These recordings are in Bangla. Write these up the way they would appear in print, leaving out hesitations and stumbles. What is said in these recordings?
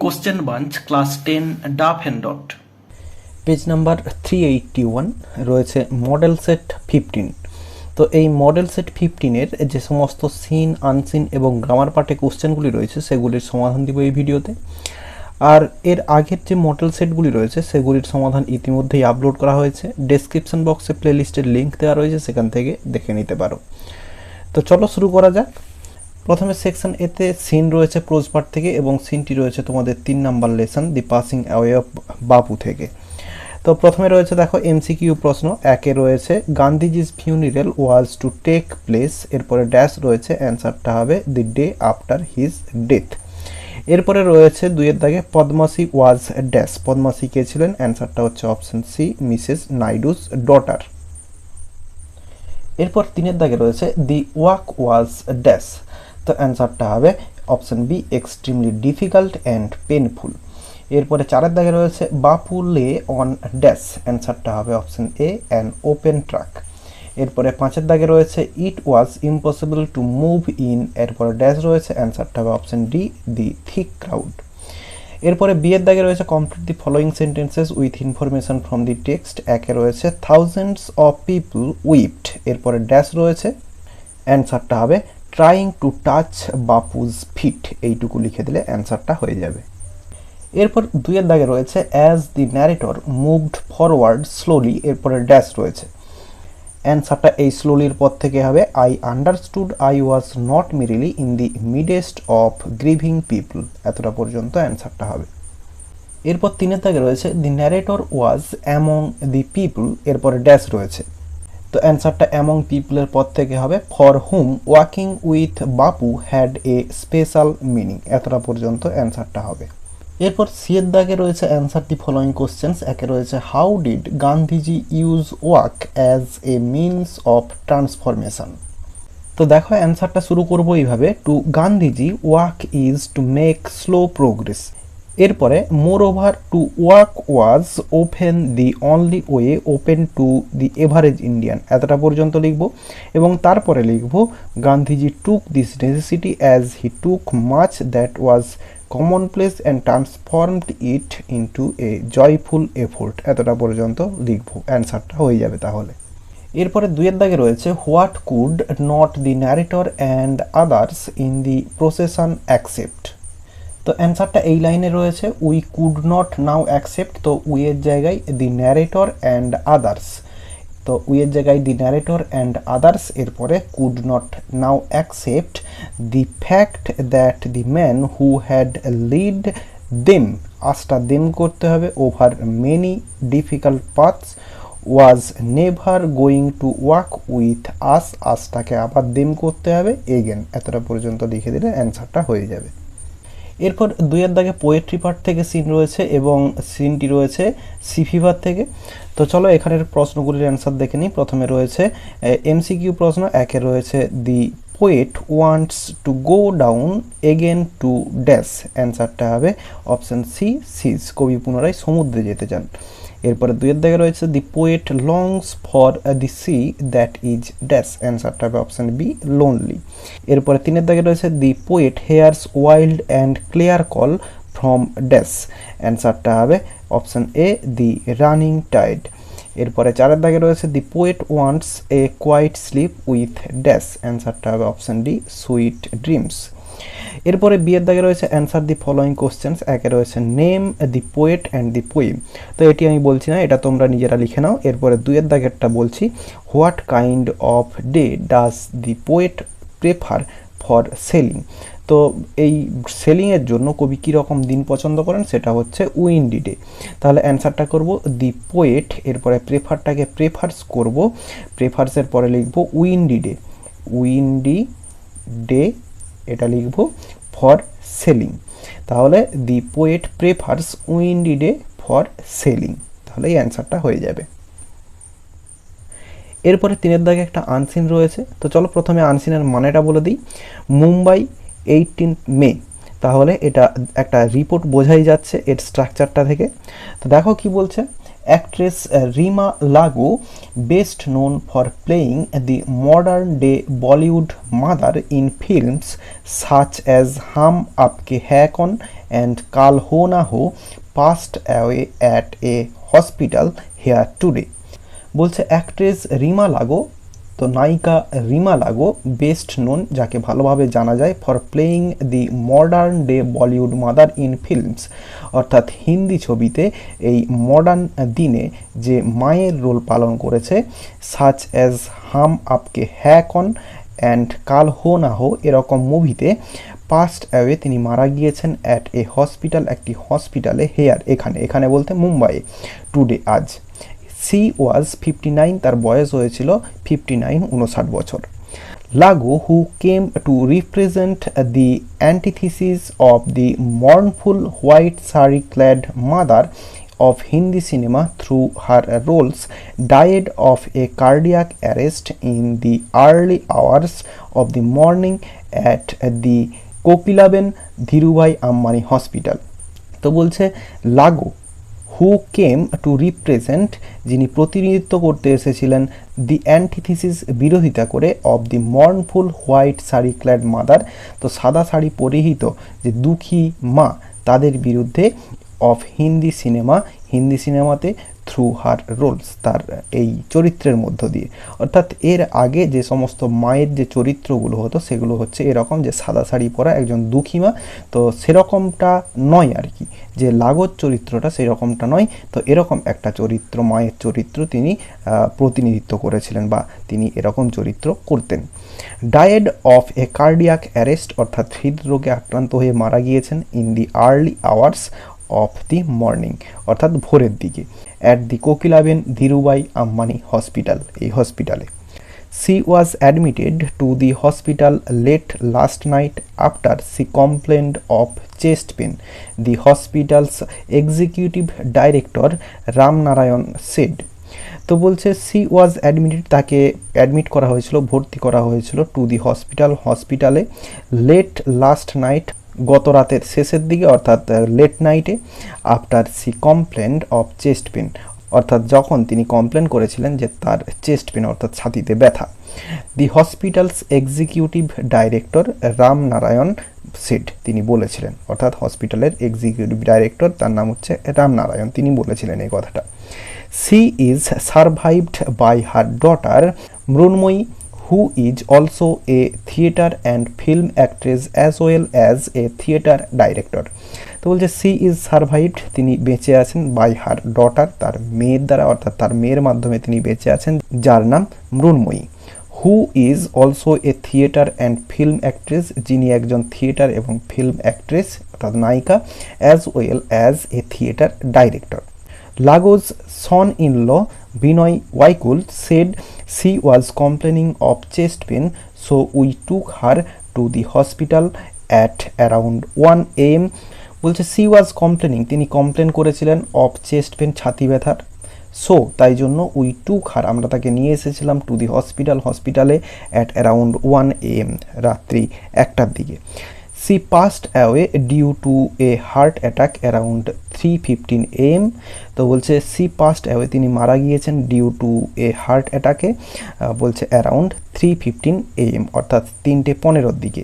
Question bunch class 10 Duff Dutt. Page number 381 রয়েছে মডেল সেট 15। তো এই মডেল সেট 15-এর যে সমস্ত সিন আনসিন এবং গ্রামার পার্টে কোশ্চেনগুলি রয়েছে সেগুলির সমাধান দিব এই ভিডিওতে। আর এর আগের যে মডেল সেটগুলি রয়েছে সেগুলির সমাধান ইতিমধ্যেই আপলোড করা হয়েছে, ডেসক্রিপশন বক্সে প্লেলিস্টের লিঙ্ক দেওয়া রয়েছে, সেখান থেকে দেখে নিতে পারো। তো চলো শুরু করা যাক। প্রথমে সেকশন এতে সিন রয়েছে প্রোজ পার্ট থেকে এবং সিনটি রয়েছে তোমাদের 3 number lesson the passing away of বাপু থেকে। তো প্রথমে রয়েছে দেখো এমসিকিউ প্রশ্ন, একে রয়েছে Gandhiji's funeral was to take place, এরপরে ড্যাশ রয়েছে, অ্যান্সারটা হবে the day after his death. এরপরে রয়েছে দুইয়ের দাগে পদ্মাসী ওয়াজ ড্যাশ, পদ্মাসী কে ছিলেন, অ্যান্সারটা হচ্ছে option C Mrs Naidu's daughter. এরপর 3-এর দাগে রয়েছে দি ওয়াক ওয়াজ ড্যাশ, তো অ্যান্সারটা হবে option B extremely difficult and painful. এরপরে 4-এর দাগে রয়েছে বাপু লে অন ড্যাশ, অ্যান্সারটা হবে option A an open truck. এরপরে 5-এর দাগে রয়েছে it was impossible to move in, এরপরে ড্যাশ রয়েছে, অ্যান্সারটা হবে option D the thick crowd. এরপরে বিয়ের দাগে রয়েছে complete the following sentences with information from the text, একে রয়েছে থাউজেন্ডস অফ পিপল উইপড, এরপরে ড্যাশ রয়েছে, অ্যান্সারটা হবে trying to touch Bapu's feet, এইটুকু লিখে দিলে অ্যান্সারটা হয়ে যাবে। এরপর 2-এর দাগে রয়েছে as the narrator moved forward slowly, এরপরে ড্যাশ রয়েছে, অ্যান্সারটা এই স্লোলির পর থেকে হবে I understood I was not merely in the midst of grieving people, এতটা পর্যন্ত অ্যান্সারটা হবে। এরপর 3-এর দাগে রয়েছে the narrator was among the people, এরপরে ড্যাশ রয়েছে, তো অ্যান্সারটা অ্যামং পিপলের পর থেকে হবে for hmm walking with Bapu had a special meaning, এতটা পর্যন্ত অ্যান্সারটা হবে। এরপর সিয়ের দাগে রয়েছে অ্যান্সার দি ফলোয়িং কোশ্চেন্স, একে রয়েছে how did Gandhiji use walk as a means of transformation. তো দেখো অ্যান্সারটা শুরু করবো এইভাবে, to Gandhiji walk is to make slow progress. এরপরে moreover to walk was open the only way open to the average Indian, এতটা পর্যন্ত লিখব এবং তারপরে লিখব Gandhiji took this necessity as he took much that was commonplace and transformed it into a joyful effort, এতটা পর্যন্ত লিখব, অ্যান্সারটা হয়ে যাবে তাহলে। এরপরে 2-এর দাগে রয়েছে what could not the narrator and others in the procession accept, তো অ্যান্সারটা এই লাইনে রয়েছে we could not now accept, তো উইয়ের জায়গায় দি ন্যারেটর অ্যান্ড আদার্স, তো উইয়ের জায়গায় দি ন্যারেটর অ্যান্ড আদার্স, এরপরে could not now accept the fact that the man who had led them, আসটা দেম করতে হবে, over many difficult paths was never going to walk with us, আসটাকে আবার দেম করতে হবে এগেন, এতটা পর্যন্ত লিখে দিলে অ্যান্সারটা হয়ে যাবে। এরপর 2-এর দাগে পোয়েট্রি পার্ট থেকে সিন রয়েছে এবং সিনটি রয়েছে সি ফিভার থেকে। তো চলো এখানের প্রশ্নগুলির অ্যান্সার দেখে নিই। প্রথমে রয়েছে এমসিকিউ প্রশ্ন, একে রয়েছে the poet wants to go down again to dash, অ্যান্সারটা হবে অপশন সি সিজ, কবি পুনরায় সমুদ্রে যেতে চান। এরপরে 2-এর দাগে রয়েছে the poet longs for the sea that is dash, অ্যান্সারটা হবে অপশন বি লোনলি। এরপরে 3-এর দাগে রয়েছে the poet hears wild and clear call from dash, অ্যান্সারটা হবে option A the running tide. এরপরে 4-এর দাগে রয়েছে the poet wants a quiet sleep with dash, অ্যান্সারটা হবে অপশন ডি সুইট ড্রিমস। এরপরে বিয়ের দাগে রয়েছে অ্যান্সার দি ফলোয়িং কোশ্চেন্স, একে রয়েছে name the poet and the poem, তো এটি আমি বলছি না, এটা তোমরা নিজেরা লিখে নাও। এরপরে 2-এর দাগেরটা বলছি, what kind off day does the poet prefer for selling, তো এই সেলিংয়ের জন্য কবি কীরকম দিন পছন্দ করেন, সেটা হচ্ছে উইন্ডি ডে, তাহলে অ্যান্সারটা করব দি পোয়েট, এরপরে প্রেফারটাকে প্রেফার্স করব, প্রেফার্সের পরে লিখব উইন্ডি ডে, উইন্ডি ডে এটা লিখব ফর সেলিং, তাহলে দি poet prefers Windy day for selling, তাহলে এই অ্যান্সারটা হয়ে যাবে। এরপরে 3-এর দাগে একটা আনসিন রয়েছে, তো চলো প্রথমে আনসিনের মানেটা বলে দিই। মুম্বাই 18 মে, তাহলে এটা একটা রিপোর্ট বোঝাই যাচ্ছে এর স্ট্রাকচারটা থেকে। তো দেখো কি বলছে, actress Rima Lago, best known for playing the modern-day Bollywood mother in films such as Hum Aapke Hai Kaun and Carl Honaho passed away at a hospital here today. বলছে অ্যাক্ট্রেস রিমা লাগো, তো নায়িকা রিমা লাগো বেস্ট নোন, যাকে ভালোভাবে জানা যায় for playing the modern day Bollywood mother in films, অর্থাৎ হিন্দি ছবিতে এই মডার্ন দিনে যে মায়ের রোল পালন করেছে, সাচ অ্যাজ হাম আপকে হ্যাঁ কন অ্যান্ড কাল হো না হো এরকম মুভিতে পাস্ট অ্যাওয়ে তিনি মারা গিয়েছেন অ্যাট এ হসপিটাল, একটি হসপিটালে হেয়ার এখানে বলতে মুম্বাইয়ে, টুডে আজ। সি ওয়াজ 59, তার বয়স হয়েছিল 59, 59 বছর। Lagoo who came to represent the antithesis of the mournful white sari clad mother of Hindi cinema through her roles died of a cardiac arrest in the early hours of the morning at the Kokilaben Dhirubhai Ambani Hospital. তো বলছে লাগো হু কেম টু রিপ্রেজেন্ট, যিনি প্রতিনিধিত্ব করতে এসেছিলেন, দি অ্যান্টিথিসিস বিরোধিতা করে, of the mournful white sari clad mother, তো সাদা শাড়ি পরিহিত যে দুঃখী মা তাদের বিরুদ্ধে, অফ হিন্দি সিনেমাতে থ্রু হার রোলস, তার এই চরিত্রের মধ্য দিয়ে। অর্থাৎ এর আগে যে সমস্ত মায়ের যে চরিত্রগুলো হতো সেগুলো হচ্ছে এরকম, যে সাদা শাড়ি পরা একজন দুঃখী মা, তো সেরকমটা নয় আর কি, যে লাগোর চরিত্রটা সেরকমটা নয়, তো এরকম একটা চরিত্র, মায়ের চরিত্র তিনি প্রতিনিধিত্ব করেছিলেন বা তিনি এরকম চরিত্র করতেন। Died of A cardiac arrest, অর্থাৎ হৃদরোগে আক্রান্ত হয়ে মারা গিয়েছেন, in the early hours of the morning, অর্থাৎ ভোরের দিকে, at the Kokilaben Dhirubhai Ambani hospital, এই হসপিটালে। She was admitted to the hospital late last night after she complained of chest pain, the hospital's executive director Ram Narayan said. তো বলছে সি ওয়াজ অ্যাডমিটেড, তাকে অ্যাডমিট করা হয়েছিল, ভর্তি করা হয়েছিল, টু দি হসপিটালে লেট লাস্ট নাইট, গত রাতের শেষের দিকে, অর্থাৎ লেট নাইটে, after she complained of chest pain, অর্থাৎ যখন তিনি কমপ্লেন করেছিলেন যে তার চেস্ট পেন অর্থাৎ ছাতিতে ব্যথা। The hospital's executive director Ram Narayan said, তিনি বলেছিলেন, অর্থাৎ হসপিটালের এক্সিকিউটিভ ডাইরেক্টর তার নাম হচ্ছে রাম নারায়ণ, তিনি বলেছিলেন এই কথাটা। She is survived by her daughter Mrinmayee, who is also a theatre and film actress as well as a theatre director. তো বলছে সি ইজ সারভাইভড, তিনি বেঁচে আছেন, বাই হার ডটার, তার মেয়ের দ্বারা, অর্থাৎ তার মেয়ের মাধ্যমে তিনি বেঁচে আছেন, যার নাম Mrunmayee. Who is also a theatre and film actress, যিনি একজন থিয়েটার এবং ফিল্ম অ্যাক্ট্রেস অর্থাৎ নায়িকা, as well as a theatre director. Lago's son-in-law Binoy Waikul said she was complaining of chest pain, so we took her to the hospital at around 1 am. বলছে she was complaining, তিনি কমপ্লেন করেছিলেন, অফ চেস্ট পেন, ছাতি ব্যথার, সো তাই জন্য উই টুক হার, আমরা তাকে নিয়ে এসেছিলাম, টু দি হসপিটালে অ্যাট অ্যারাউন্ড 1 am, রাত্রি 1টার দিকে। She passed away due to a heart attack around 3:15 am. তো বলছে she passed away, তিনি মারা গিয়েছেন, ডিউ টু এ হার্ট অ্যাটাকে, বলছে অ্যারাউন্ড 3:15 am, অর্থাৎ 3:15 দিকে।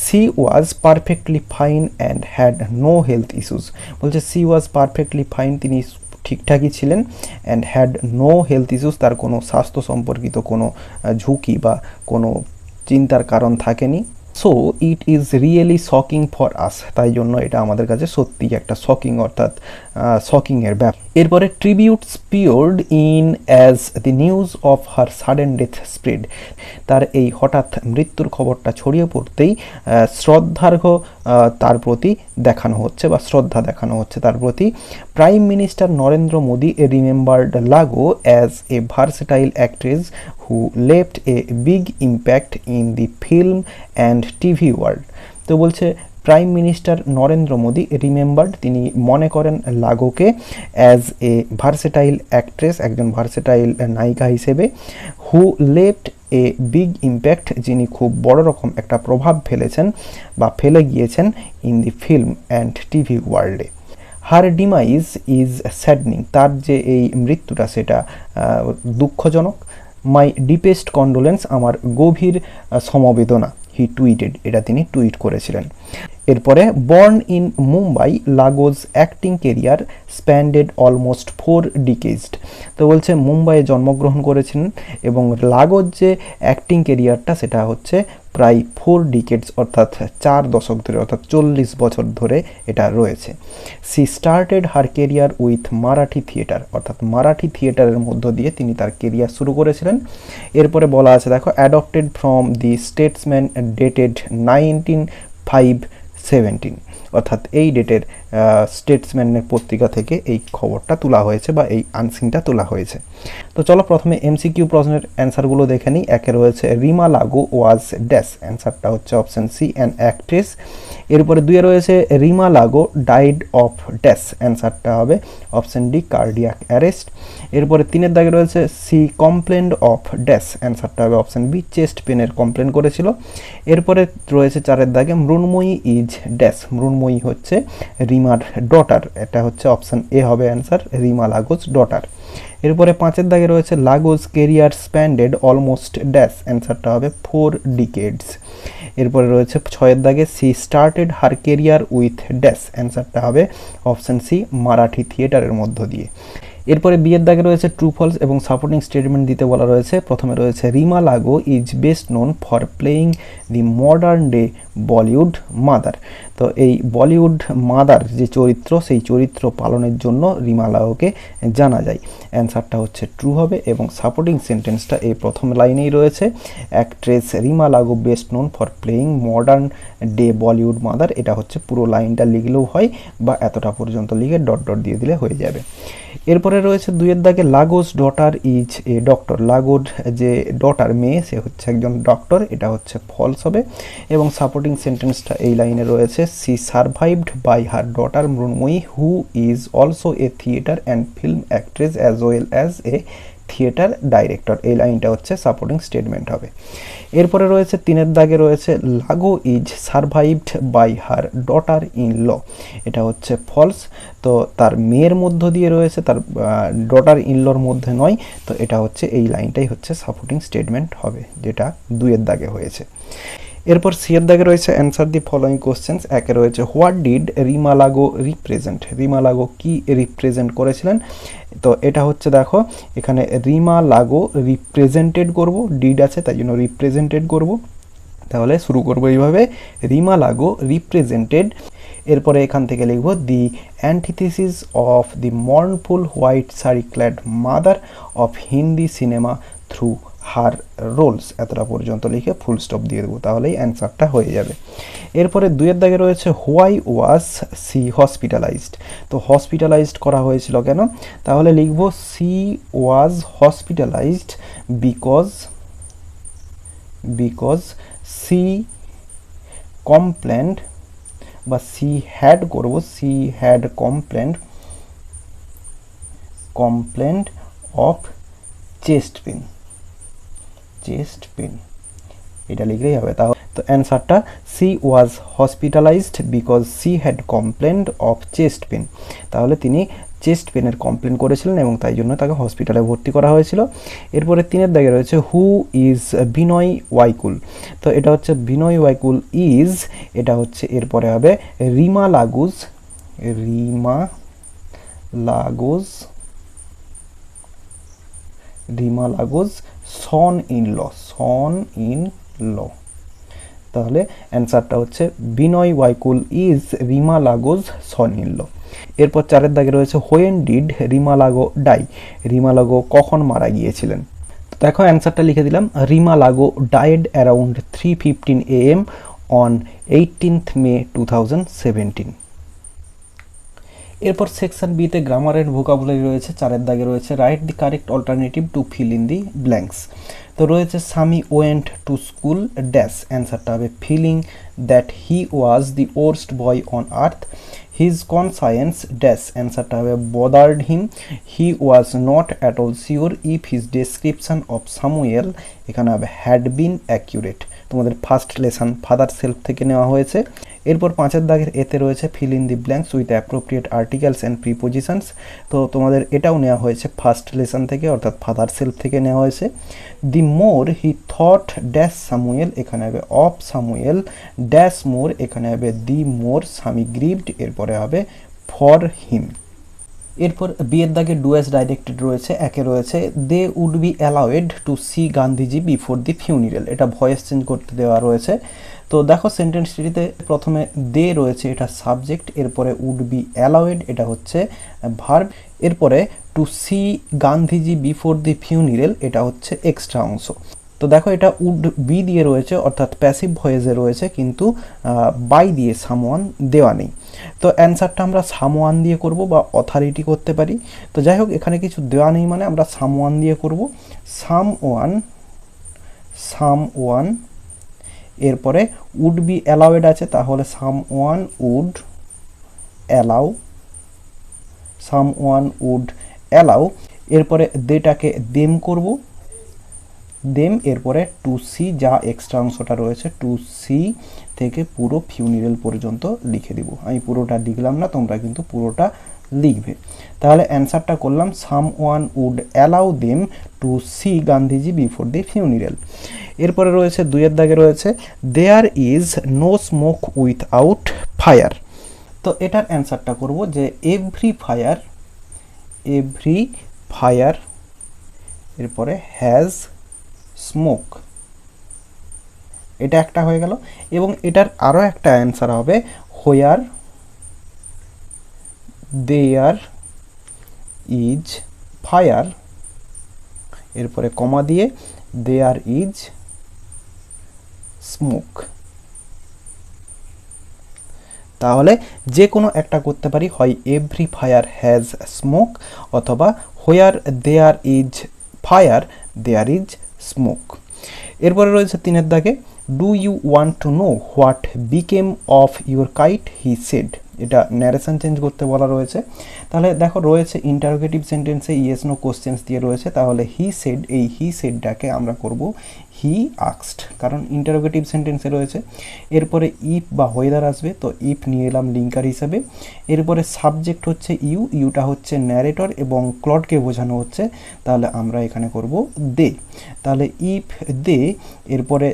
She was perfectly fine and had no health issues, বলছে she was perfectly fine, তিনি ঠিকঠাকই ছিলেন, and had no health issues, তার কোনো স্বাস্থ্য সম্পর্কিত কোনো ঝুঁকি বা কোনো চিন্তার কারণ থাকেনি। So it is really shocking for us, তাই জন্য এটা আমাদের কাছে সত্যি একটা শকিং, অর্থাৎ শকিংয়ের ব্যাপার। এরপরে tributes poured in as the news of her sudden death spread, তার এই হঠাৎ মৃত্যুর খবরটা ছড়িয়ে পড়তেই শ্রদ্ধার্ঘ্য তার প্রতি দেখানো হচ্ছে বা শ্রদ্ধা দেখানো হচ্ছে তার প্রতি। Prime minister Narendra Modi remembered Lagoo as a versatile actress who left a big impact in the film and TV world. তো বলছে prime minister Narendra Modi remembered, তিনি মনে করেন লাগোকে অ্যাজ এ ভার্সেটাইল অ্যাক্ট্রেস, একজন ভার্সেটাইল নায়িকা হিসেবে, who left a big impact, যিনি খুব বড় রকম একটা প্রভাব ফেলেছেন বা ফেলে গিয়েছেন, in the film and TV ওয়ার্ল্ডে। হার ডিমাইজ ইজ স্যাডনিং, তার যে এই মৃত্যুটা সেটা দুঃখজনক। মাই ডিপেস্ট কন্ডোলেন্স, আমার গভীর সমবেদনা, হি টুইটেড, এটা তিনি টুইট করেছিলেন। এরপরে born in Mumbai Lagoo's acting career spanned almost 4 decades. তো বলছে মুম্বাইয়ে জন্মগ্রহণ করেছিলেন এবং লাগোজ যে অ্যাক্টিং কেরিয়ারটা সেটা হচ্ছে প্রায় 4 ডিকেডস অর্থাৎ 4 দশক ধরে, অর্থাৎ 40 বছর ধরে এটা রয়েছে। She started her career with Marathi theatre, অর্থাৎ মারাঠি থিয়েটারের মধ্য দিয়ে তিনি তার কেরিয়ার শুরু করেছিলেন। এরপরে বলা আছে দেখো, adopted from the Statesman dated 1917, অর্থাৎ এই ডেটের স্টেটসম্যানের পত্রিকা থেকে এই খবরটা তোলা হয়েছে বা এই আনসিংটা তোলা হয়েছে। তো চলো প্রথমে এমসিকিউ প্রশ্নের অ্যান্সারগুলো দেখে নিই। একে রয়েছে রিমা লাগো ওয়াজ ড্যাশ, অ্যান্সারটা হচ্ছে অপশন সি অ্যান অ্যাক্ট্রেস। এরপরে দুয়ে রয়েছে রিমা লাগো ডাইড অফ ড্যাশ, অ্যান্সারটা হবে অপশন ডি কার্ডিয়াক অ্যারেস্ট। এরপরে তিনের দাগে রয়েছে সি কমপ্লেন্ড অফ ড্যাশ, অ্যান্সারটা হবে অপশন বি চেস্ট পেনের কমপ্লেন করেছিল। এরপরে রয়েছে চারের দাগে মৃন্ময়ী ইজ ড্যাশ, মৃন্ময়ী হচ্ছে রিমার ডটার, এটা হচ্ছে অপশন এ হবে অ্যান্সার, রিমা লাগোজ ডটার। এরপরে পাঁচের দাগে রয়েছে Lagoo's career spanned almost dash, অ্যান্সারটা হবে 4 ডিকেডস। এরপরে রয়েছে ছয়ের দাগে she started her career with dash, অ্যান্সারটা হবে অপশন সি মারাঠি থিয়েটারের মধ্য দিয়ে। এরপরে বিয়ের দাগে রয়েছে ট্রু ফলস এবং সাপোর্টিং স্টেটমেন্ট দিতে বলা রয়েছে। প্রথমে রয়েছে রিমা লাগো is best known for playing the modern day Bollywood mother. তো এই বলিউড মাদার যে চরিত্র, সেই চরিত্র পালনের জন্য রিমা লাগোকে জানা যায়, অ্যান্সারটা হচ্ছে ট্রু হবে। এবং সাপোর্টিং সেন্টেন্সটা এই প্রথম লাইনেই রয়েছে, অ্যাক্ট্রেস রিমা লাগো best known for playing modern day Bollywood mother, এটা হচ্ছে পুরো লাইনটা লিখলেও হয় বা এতটা পর্যন্ত লিখে ডট ডট দিয়ে দিলে হয়ে যাবে। এরপরে রয়েছে দুইয়ের দাগে লাগোজ ডটার ইজ এ ডক্টর, লাগোজ যে ডটার মেয়ে সে হচ্ছে একজন ডক্টর, এটা হচ্ছে ফলস হবে। এবং সাপোর্টিং সেন্টেন্সটা এই লাইনে রয়েছে, she survived by her daughter Mrinmayee who is also a theatre and film actress as well as a theatre director, এই লাইনটা হচ্ছে সাপোর্টিং স্টেটমেন্ট হবে। এরপরে রয়েছে তিনের দাগে রয়েছে Lagoo is survived by her daughter in law, এটা হচ্ছে ফলস। তো তার মেয়ের মধ্য দিয়ে রয়েছে, তার ডটার ইনলর মধ্যে নয়, তো এটা হচ্ছে এই লাইনটাই হচ্ছে সাপোর্টিং স্টেটমেন্ট হবে, যেটা দুইয়ের দাগে হয়েছে। এরপর সিয়ের দাগে রয়েছে অ্যান্সার দি ফলোয়িং কোশ্চেন্স। একে রয়েছে হোয়াট ডিড রিমা লাগো রিপ্রেজেন্ট, রিমা লাগো কি রিপ্রেজেন্ট করেছিলেন। তো এটা হচ্ছে দেখো এখানে রিমা লাগো রিপ্রেজেন্টেড করব, ডিড আছে তাই জন্য রিপ্রেজেন্টেড করব। তাহলে শুরু করব এইভাবে, রিমা লাগো রিপ্রেজেন্টেড। এরপরে এখান থেকে লিখব the antithesis of the mournful white sari clad mother of Hindi cinema through her roles, এতটা পর্যন্ত লিখে ফুল স্টপ দিয়ে দেবো, তাহলেই অ্যান্সারটা হয়ে যাবে। এরপরে দুইয়ের দাগে রয়েছে হোয়াই ওয়াজ সি হসপিটালাইজড, তো হসপিটালাইজড করা হয়েছিল কেন, তাহলে লিখব she was hospitalised because she complained বা সি হ্যাড করব, she had complaint of chest pain, এটা লিখলেই হবে। তাহলে তো অ্যান্সারটা she was hospitalised because she had complaint of chest pain, তাহলে তিনি চেস্ট পেনের কমপ্লেন করেছিলেন এবং তাই জন্য তাকে হসপিটালে ভর্তি করা হয়েছিল। এরপরে তিনের দাগে রয়েছে হু ইজ বিনয় ওয়াইকুল, তো এটা হচ্ছে বিনয় ওয়াইকুল ইজ, এটা হচ্ছে এরপরে হবে রিমা লাগোজ সন ইন ল, তাহলে অ্যান্সারটা হচ্ছে Binoy Waikul is Reema Lagoo's son in law. এরপর চারের দাগে রয়েছে হোয়েন ডিড রিমা লাগো ডাই, রিমা লাগো কখন মারা গিয়েছিলেন। দেখো অ্যান্সারটা লিখে দিলাম, রিমা লাগো died around 3:15 AM on 18th May 2017। এরপর সেকশন বিতে গ্রামার এন্ড ভোকাবুলারি রয়েছে। চারের দাগে রয়েছে right the correct alternative to fill in the blanks. তো রয়েছে Sammy went to school dash, অ্যান্সারটা হবে feeling that he was the worst boy on earth. His conscience dash, অ্যান্সারটা হবে bothered him. He was not at all sure if his description of Samuel, এখানে হবে হ্যাড বিন অ্যাকিউরেট। তো তোমাদের ফার্স্ট লেসন ফাদার সেলফ থেকে নেওয়া হয়েছে। এরপর 5 দাগের এতে রয়েছে feel in the blanks with appropriate articles and prepositions. তো তোমাদের এটাও নেওয়া হয়েছে ফার্স্ট লেসন থেকে, অর্থাৎ ফাদার সেলফ থেকে নেওয়া হয়েছে। দি মোর হি থট ড্যাশ সামুয়েল, এখানে হবে অফ সামুয়েল, ড্যাশ মোর, এখানে হবে দি মোর স্বামী গ্রিভড, এরপরে হবে ফর হিম। এরপর বিয়ের দাগে ডু অ্যাজ ডাইরেক্টেড রয়েছে, একে রয়েছে they would be allowed to see Gandhiji before the funeral, এটা ভয়েস চেঞ্জ করতে দেওয়া রয়েছে। তো দেখো সেন্টেন্সটিতে প্রথমে দে রয়েছে, এটা সাবজেক্ট, এরপরে উড বি অ্যালাউড, এটা হচ্ছে ভার্ব, এরপরে two see Gandhiji before the funeral, এটা হচ্ছে এক্সট্রা অংশ। তো দেখো এটা উড বি দিয়ে রয়েছে, অর্থাৎ প্যাসিভ ভয়েসে রয়েছে, কিন্তু বাই দিয়ে সামওয়ান দেওয়া নেই। তো অ্যান্সারটা আমরা সামওয়ান দিয়ে করব বা অথরিটি করতে পারি। তো যাই হোক এখানে কিছু দেওয়া নেই মানে আমরা সামওয়ান দিয়ে করব, সামওয়ান। এরপরে উড বি অ্যালাউড আছে, তাহলে সামওয়ান উড অ্যালাউ। এরপরে দেটাকে দেম করব, দেম, এরপরে টু সি, যা এক্সট্রা অংশটা রয়েছে টু সি থেকে পুরো ফিউনিরাল পর্যন্ত লিখে দিব। আমি পুরোটা লিখলাম না, তোমরা কিন্তু পুরোটা লিখবে। তাহলে অ্যান্সারটা করলাম someone would allow them to see Gandhiji before the funeral. এরপরে রয়েছে 2 দাগে রয়েছে there is no smoke without fire. তো এটার অ্যান্সারটা করব যে এভরি ফায়ার, এরপরে হ্যাজ স্মোক, এটা একটা হয়ে গেল। এবং এটার আরও একটা অ্যান্সার হবে হোয়ার দেয়ার ইজ ফায়ার, এরপরে কমা দিয়ে দেয়ার ইজ স্মোক। তাহলে যে কোনো একটা করতে পারি, হয় এভরি ফায়ার হ্যাজ স্মোক অথবা where there is fire there is smoke. এরপরে রয়েছে 3 দাগে do you want to know what became of your kite he said, এটা ন্যারেশন চেঞ্জ করতে বলা রয়েছে। তাহলে দেখো রয়েছে ইন্টারোগেটিভ সেন্টেন্সে ইয়েস নো কোশ্চেন্স দিয়ে রয়েছে, তাহলে হি সেড, এই হি সেডটাকে আমরা করব হি আস্কড, কারণ ইন্টারোগেটিভ সেন্টেন্সে রয়েছে। এরপরে ইফ বা ওয়েদার আসবে, তো ইফ নিয়ে এলাম লিঙ্কার হিসাবে। এরপরে সাবজেক্ট হচ্ছে ইউটা হচ্ছে ন্যারেটর এবং ক্লডকে বোঝানো হচ্ছে, তাহলে আমরা এখানে করব দে। তাহলে ইফ দে, এরপরে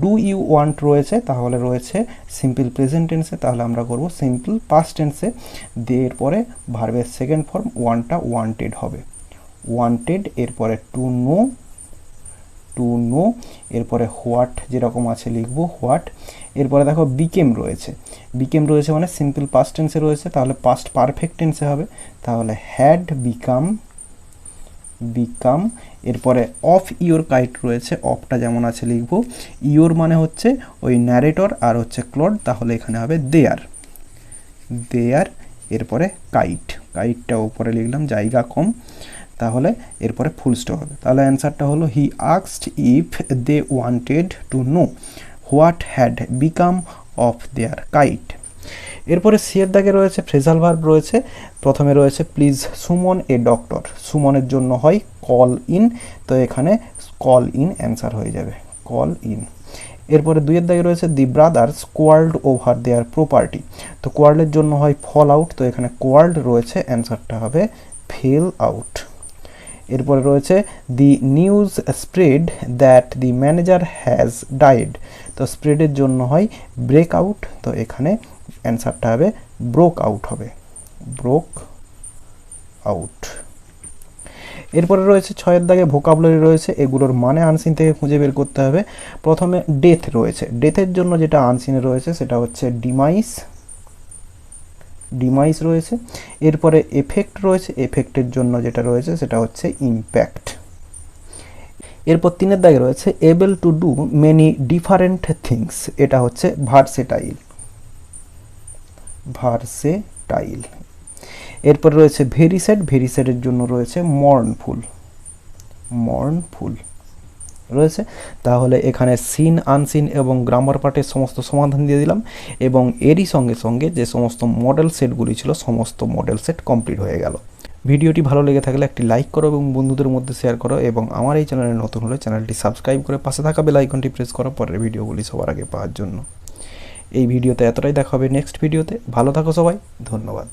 ডু ইউ ওয়ান্ট রয়েছে, তাহলে রয়েছে সিম্পল প্রেজেন্ট টেন্সে, তাহলে আমরা করব সিম্পল পাস্ট টেন্সে। দের পরে ভার্বের সেকেন্ড ফর্ম ওয়ানটা ওয়ান্টেড হবে, ওয়ান্টেড। এরপরে টু নো, এরপরে হোয়াট যেরকম আছে লিখবো হোয়াট। এরপরে দেখো বিকেম রয়েছে মানে সিম্পল পাস্ট টেন্সে রয়েছে, তাহলে পাস্ট পারফেক্ট টেন্সে হবে, তাহলে হ্যাড বিকাম। এরপরে অফ ইওর কাইট রয়েছে, অফটা যেমন আছে লিখবো, ইওর মানে হচ্ছে ওই ন্যারেটর আর হচ্ছে ক্লড, তাহলে এখানে হবে দেয়ার। এরপরে কাইটটা উপরে লিখলাম, জায়গা কম, তাহলে এরপরে ফুল স্টপ হবে। তাহলে অ্যান্সারটা হলো he asked if they wanted to know what had become of their kite. এরপরে সিয়ের দাগে রয়েছে ফ্রেজাল ভার্ব রয়েছে, প্রথমে রয়েছে প্লিজ সুমন এ ডক্টর, সুমনের জন্য হয় কল ইন, তো এখানে কল ইন অ্যান্সার হয়ে যাবে, কল ইন। এরপরে 2 দাগে রয়েছে দি ব্রাদার্স কোয়ার্ল্ড ওভার দেয়ার প্রপার্টি, তো কোয়ার্ল্ডের জন্য হয় ফল আউট, তো এখানে কোয়ার্ল্ড রয়েছে, অ্যান্সারটা হবে ফেল আউট। এরপরে রয়েছে দি news spread that the manager has died, তো স্প্রেডের জন্য হয় ব্রেক আউট, তো এখানে অ্যান্সারটা হবে ব্রোক আউট হবে, ব্রোক আউট। এরপরে রয়েছে 6 দাগে ভোকাবুলারি রয়েছে, এগুলোর মানে আনসিন থেকে খুঁজে বের করতে হবে। প্রথমে ডেথ রয়েছে, ডেথের জন্য যেটা আনসিনে রয়েছে সেটা হচ্ছে ডিমাইস রয়েছে। এরপরে এফেক্ট রয়েছে, এফেক্টের জন্য যেটা রয়েছে সেটা হচ্ছে ইম্প্যাক্ট। এরপর 3 দাগে রয়েছে able to do many different things, এটা হচ্ছে ভার্সেটাইল। এরপর রয়েছে ভেরি স্যাডের জন্য রয়েছে মর্নফুল রয়েছে। তাহলে এখানে সিন, আনসিন এবং গ্রামার পার্টের সমস্ত সমাধান দিয়ে দিলাম, এবং এরই সঙ্গে সঙ্গে যে সমস্ত মডেল সেটগুলি ছিল সমস্ত মডেল সেট কমপ্লিট হয়ে গেল। ভিডিওটি ভালো লেগে থাকলে একটি লাইক করো এবং বন্ধুদের মধ্যে শেয়ার করো, এবং আমার এই চ্যানেলে নতুন হলে চ্যানেলটি সাবস্ক্রাইব করে পাশে থাকা বেল আইকনটি প্রেস করো পরের ভিডিওগুলি সবার আগে পাওয়ার জন্য। এই ভিডিওতে এতটাই, দেখা হবে নেক্সট ভিডিওতে। ভালো থাকো সবাই, ধন্যবাদ।